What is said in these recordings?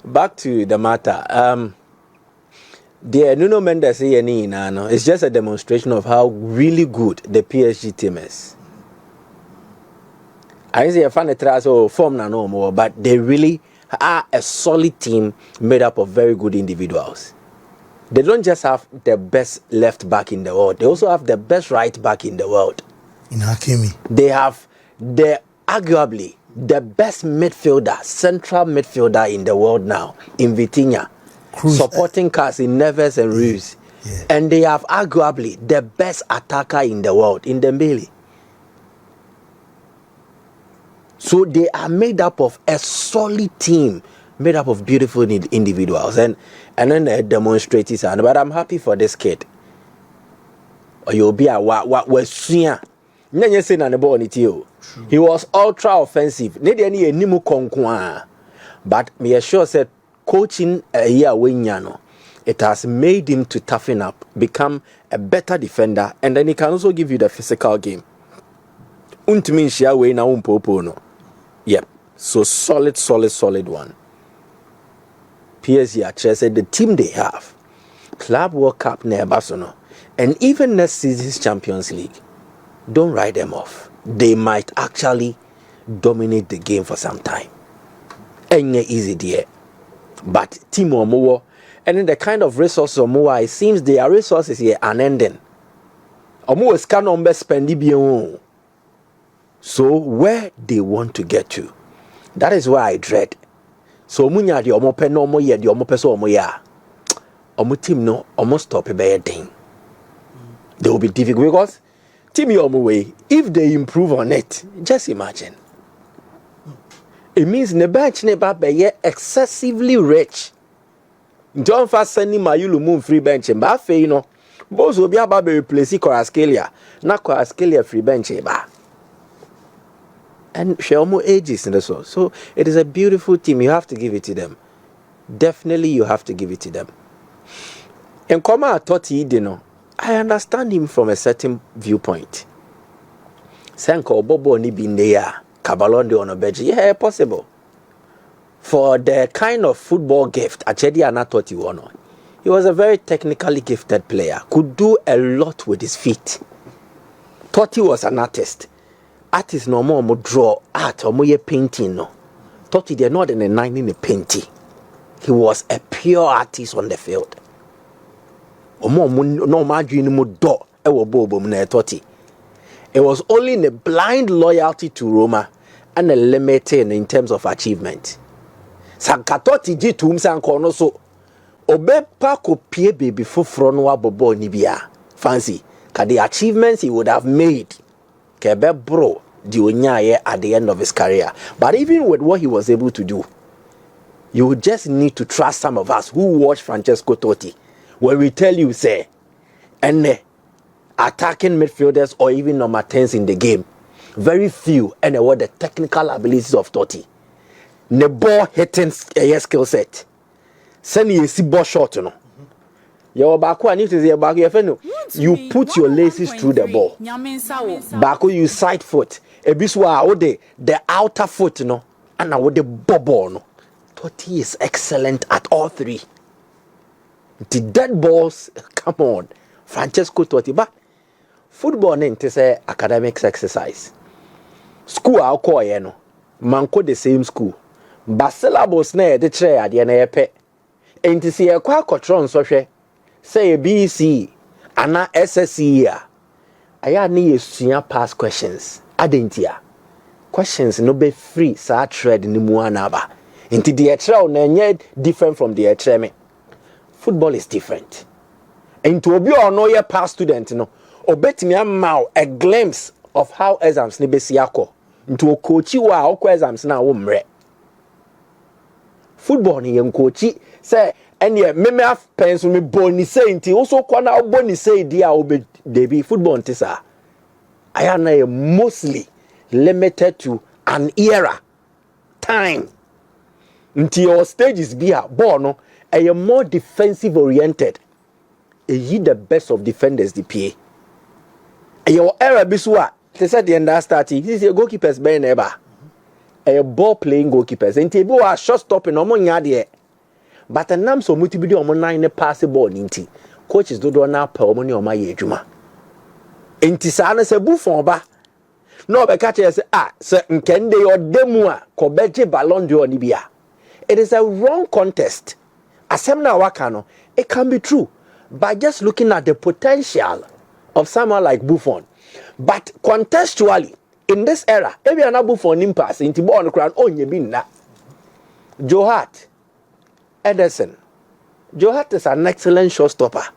Back to the matter. The Nuno Mendes it's just a demonstration of how really good the PSG team is. I say a fan of form no more, but they really are a solid team made up of very good individuals. They don't just have the best left back in the world; they also have the best right back in the world. In Hakimi, they have arguably the best midfielder, central midfielder in the world now, in Vitinha. Supporting cast in Neves and Ruiz. Yeah. And they have arguably the best attacker in the world, in Dembele. So they are made up of a solid team, made up of beautiful individuals. And then they demonstrate it. But I'm happy for this kid. You'll be a what was he was ultra offensive. But me assure said coaching a year it has made him to toughen up, become a better defender, and then he can also give you the physical game. Yep. So solid one. PSG actually said the team they have, Club World Cup near Barcelona, and even next season's Champions League, don't write them off. They might actually dominate the game for some time. Ain't easy there. But team Omowo, and then the kind of resources Omowo, it seems their resources here are ending. Omowo is can on best spend it. So where they want to get to, that is why I dread. So munya the Omope no more yet the Omope so Omoya. Omo team no almost stop a bad thing. They will be difficult because team Omowe, if they improve on it, just imagine. It means the bench never be excessively rich. Don't fast sending my moon free bench and ba fe no. Both will be about to replace Kvaratskhelia. Not Kvaratskhelia free bench ba. And she almost ages in the soul. So it is a beautiful team. You have to give it to them. Definitely you have to give it to them. And Koma Totti, you know, I understand him from a certain viewpoint. Senko Bobo ni bin there. Kabalondo on a bench. Yeah, possible. For the kind of football gift, Achedi Anatoti won. He was a very technically gifted player. Could do a lot with his feet. Totti was an artist. Artists no more draw art or more painting. No. Totti, they're not in the 9 in the painting. He was a pure artist on the field. It was only in a blind loyalty to Roma and a limited in terms of achievement. Sankatoti jitum sankono so obe pa kopie baby foforo no abobo ni bia fancy ka the achievements he would have made kebe bro di onyaye at the end of his career. But even with what he was able to do, you just need to trust some of us who watch Francesco Totti when we tell you say and attacking midfielders or even number 10s in the game, very few and what the technical abilities of Totti. The ball hitting skill set. Send you see ball shot, you know. Your Baku, I need to say Baku, you put your laces through the ball. Baku, you side foot. Ebiswa, the outer foot, you know, and now the ball, no. Totti is excellent at all three. The dead balls, come on, Francesco Totti, but football is a academics exercise. School I'll call you know. Manko the same school. But syllabus na the chair at the NAP. And to see a quackotron so say a BC and a SSE. I need a senior pass questions. Adentia. Questions no be free, sa tread in the muanaba. Into the etra na different from the etreme. Football is different. And to be or no your past student, no. Obet me a glimpse of how exams ni besiako. Into a coachy wa okwa exams na umre. Football ni yen coachy say any me have pencil me boni say nti also kwana boni say dia obe debi football ntisa. Ayana mostly limited to an era time. Nti your stages be a ball no a more defensive oriented. Ye the best of defenders the PA. Your era biswa. They said the end starting. This is a goalkeepers by neighbor. A ball playing goalkeepers. And Tibo are shot stopping no more yard. but the nam so multibidi omo nine ne pass the ball ninti coaches do na pa omo ni omo ye adwuma enti sa na se Buffon ba no be catch say se nkende yo demu a ko beje Ballon d'Or ni bia. It is a wrong contest. Asem na waka no, it can be true by just looking at the potential of someone like Buffon. But contextually, in this era, if you are not Buffon impasse into ball on the ground, oh, you been that. Joe Hart, Ederson. Joe Hart is an excellent showstopper.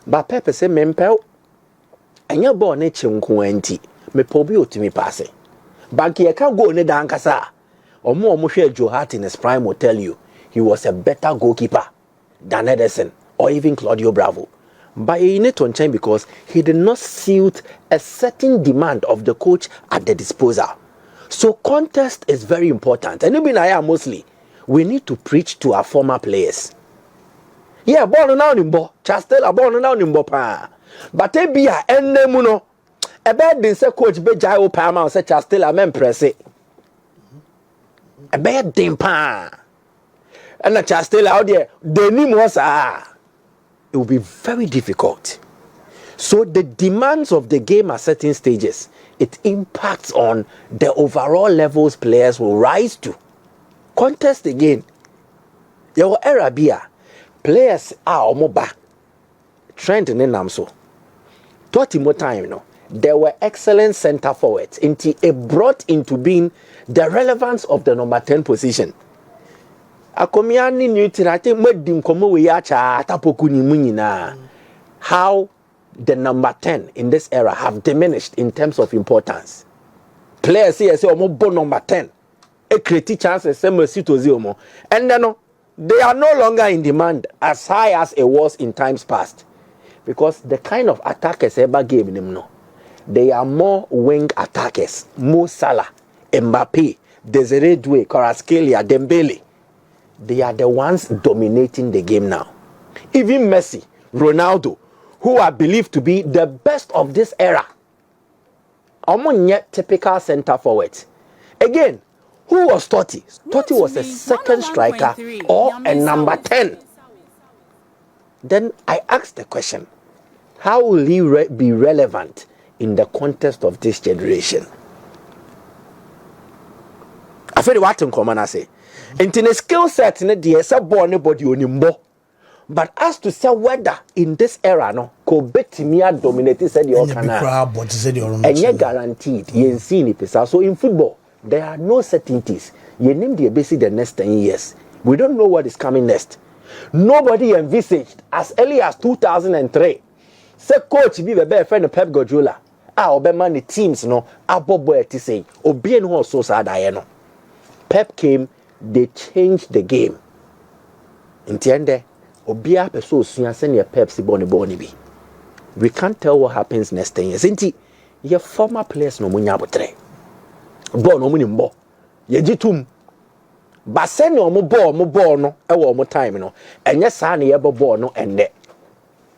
But Pepe say, Mempel, and your ball nature nkuenti, me pobi utimi passe. Banki ya can't go ne dankasa. Or more share Joe Hart in his prime will tell you he was a better goalkeeper than Ederson or even Claudio Bravo. But he need to change because he did not suit a certain demand of the coach at the disposal. So contest is very important. And even I am mostly, we need to preach to our former players. Yeah, born now in Bo, Chastel, born now in Bo pa. But they be a enemuno. A bad din say coach be jai Pama say Chastel amen press it. A bad din pa. And a Chastel out there, the name was it will be very difficult. So the demands of the game at certain stages, it impacts on the overall levels players will rise to. Contest again. Your Arabia players are moba. Trent and Namso. Totti more time, you know. There were excellent center forwards. It brought into being the relevance of the number 10 position. Akomiani Newton, I think Medim Komo Yacha Tapokuni Munina. How the number 10 in this era have diminished in terms of importance. Players say Omo number 10. A create chances same to zero. And then they are no longer in demand as high as it was in times past. Because the kind of attackers ever gave them no. They are more wing attackers. Mo Salah, Mbappe, Desiree Doué, Kvaratskhelia, Dembele. They are the ones dominating the game now. Even Messi, Ronaldo, who are believed to be the best of this era. Among yet typical center forwards. Again, who was Totti? Totti was a second striker or a number 10. Then I asked the question, how will he be relevant in the context of this generation? I feel what in common I say. In the skill set, but as to say whether in this era, no, Kobetimia dominated said your and you're guaranteed you see it. So in football, there are no certainties. You name the basic the next 10 years. We don't know what is coming next. Nobody envisaged as early as 2003. Say coach be the friend of Pep Guardiola. Obema the teams no abobo to say obien who so sad no. Pep came, they changed the game. Entiende? Obia peso suya send Pep si boni bi. We can't tell what happens next 10 years. Inti your former players no munya botre. Ball no munimbo. Ye jitum. But send no mo ball no e wo mo time no. Enye sa na ye ball no ende.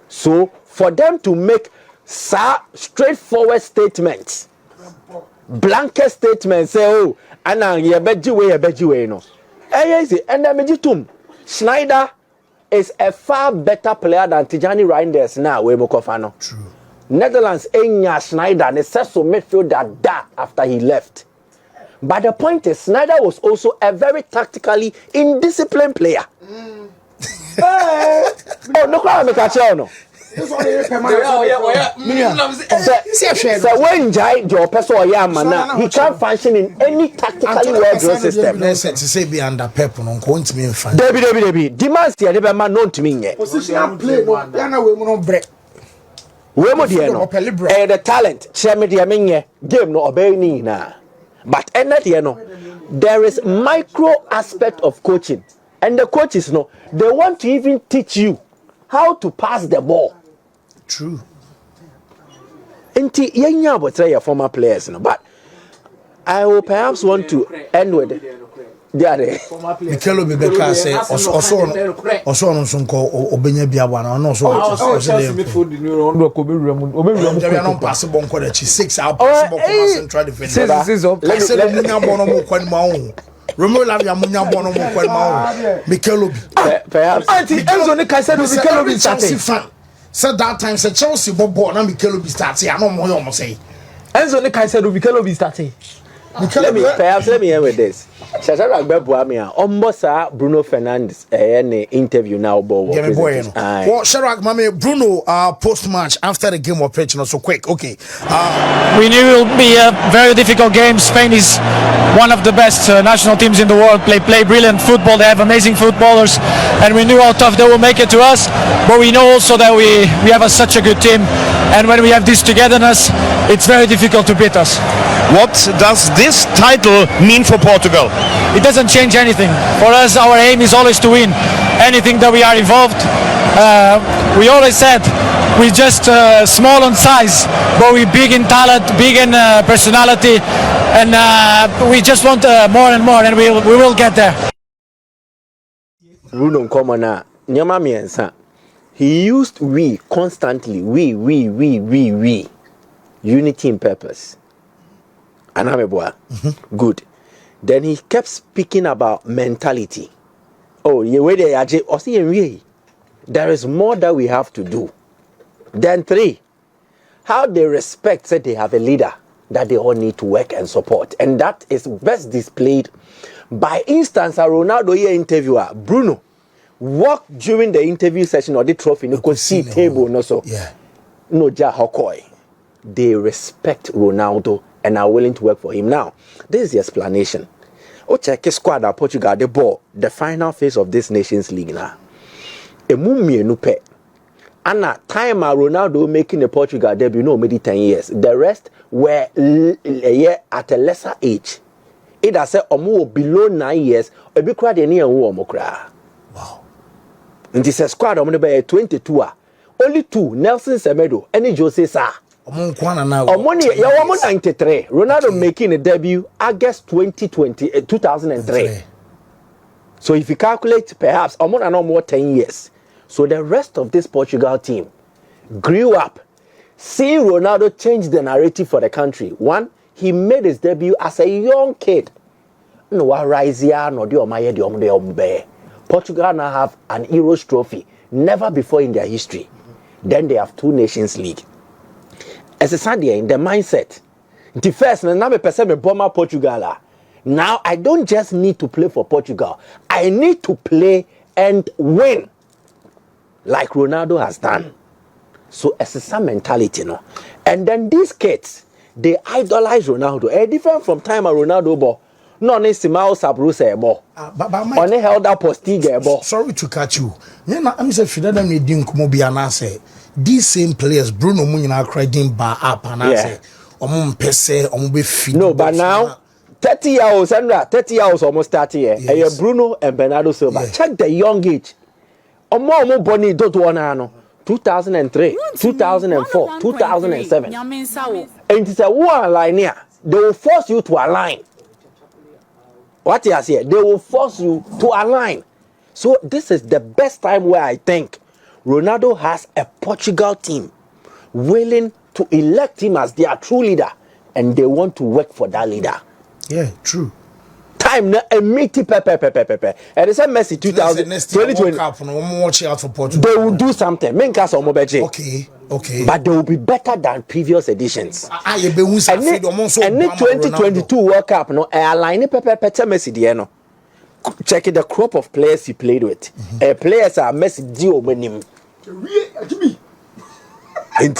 So for them to make straightforward statements, blanket statements, say, oh, and ye beji way no. And then Schneider is a far better player than Tijani Reinders now. We mokofano. True. Netherlands enya Schneider ne seso midfielder da after he left. But the point is, Schneider was also a very tactically indisciplined player. Oh no, I make a show no. So when Jai your person or Yamana, he can't function in any tactically well-drilled system. To say be under Pep on count me in fan. Debbie, demands the other man known to me yet. Positional play, no, we will not break. The talent, Shamidi Aminye, game no obeying na. But there is micro aspect of coaching, and the coaches know they want to even teach you how to pass the ball. True. Inti yenya botre your former players no, but I will perhaps want to end with Mikelo Bebeka say also no sonko obenya biawa na no so no possible nko da 6 out possible come central defender. Let's say munya bono mo kwani ma ho Romeo Lavia Munya Bono Mokwema Mikelobi. Perhaps Enzo Nika said Mikelobi Chelsea fan. Said that time said Chelsea Bobo na Mikelobi starting. I know more you say. Enzo Nika said Mikelobi starting. Perhaps let me end with this. Shashara Agbebuamia, Ombosa Bruno Fernandes, any interview now, Bobo. Well, Sharak, Mame, Bruno, post match after the game of pitch, not so quick. Okay. We knew it would be a very difficult game. Spain is one of the best national teams in the world. Play brilliant football. They have amazing footballers, and we knew how tough they will make it to us. But we know also that we have such a good team, and when we have this togetherness, it's very difficult to beat us. What does this title mean for Portugal? It doesn't change anything. For us, our aim is always to win anything that we are involved. We always said we're just small on size, but we're big in talent, big in personality, and we just want more and more, and we will get there. Bruno Komana, Nyama Miensa, he used we constantly, we. Unity in purpose. Anameboa. Good. Then he kept speaking about mentality. Oh, there is more that we have to do. Then 3, how they respect that they have a leader that they all need to work and support. And that is best displayed by instance a Ronaldo here interviewer, Bruno, walked during the interview session or the trophy, no could see table, no so. Yeah. No ja hokoi. They respect Ronaldo and are willing to work for him. Now, this is the explanation. Check squad at Portugal, the ball, the final phase of this Nations League now. Emumie nupe. And at time Ronaldo making the Portugal debut, no, maybe 10 years. The rest were at a lesser age. It has said below 9 years, a big crowd in here. Wow. And this is squad of 22. Only 2, Nelson Semedo, and Jose Sa. Omoni 93. Ronaldo making a debut August 2003. So if you calculate, perhaps no more 10 years. So the rest of this Portugal team grew up. Seeing Ronaldo change the narrative for the country. 1, he made his debut as a young kid. Portugal now have an Euros trophy, never before in their history. Then they have 2 Nations League. As a Sunday in the mindset, the first now me person me bomber Portugal. Now I don't just need to play for Portugal. I need to play and win, like Ronaldo has done. So it's a mentality, no. And then these kids, they idolize Ronaldo. Different from time of Ronaldo, but no ne Simao Sabruse ebo. On a held up postiga ebo. Sorry to catch you. I'm saying Fidel me din kumo bi anase. These same players, Bruno Munina crying bar up and I say, no, but now 30 years, Sandra, 30 years almost 30 years. Yes. Bruno and Bernardo Silva. Yeah. Check the young age. Omo Boni don't wanna 2003, 2004, 2007. And it's a one line here. They will force you to align. What you say? They will force you to align. So this is the best time where I think Ronaldo has a Portugal team willing to elect him as their true leader, and they want to work for that leader. Yeah, true. Time na emiti pepe. And it's a Messi 2020. Watch out for Portugal. They will do something. Okay. But they will be better than previous editions. And the 2022 World Cup, no, align pepe Messi dieno. Check the crop of players he played with. Players are Messi dio menim. And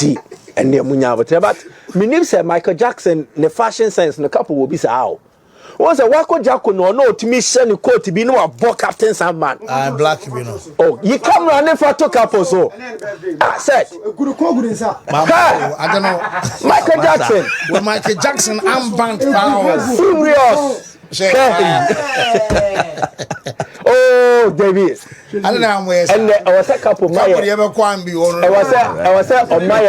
the munya but my name say Michael Jackson. The fashion sense, the couple will be sao. Once a wako Jacko no to me send the coat to be no a ball captain some man. I'm black, you know. Oh, you come running for two couples so. I said I don't know. Michael Jackson. With Michael Jackson, I'm banned power. Serious. Oh, David. I don't know where. And I was a couple. I was on my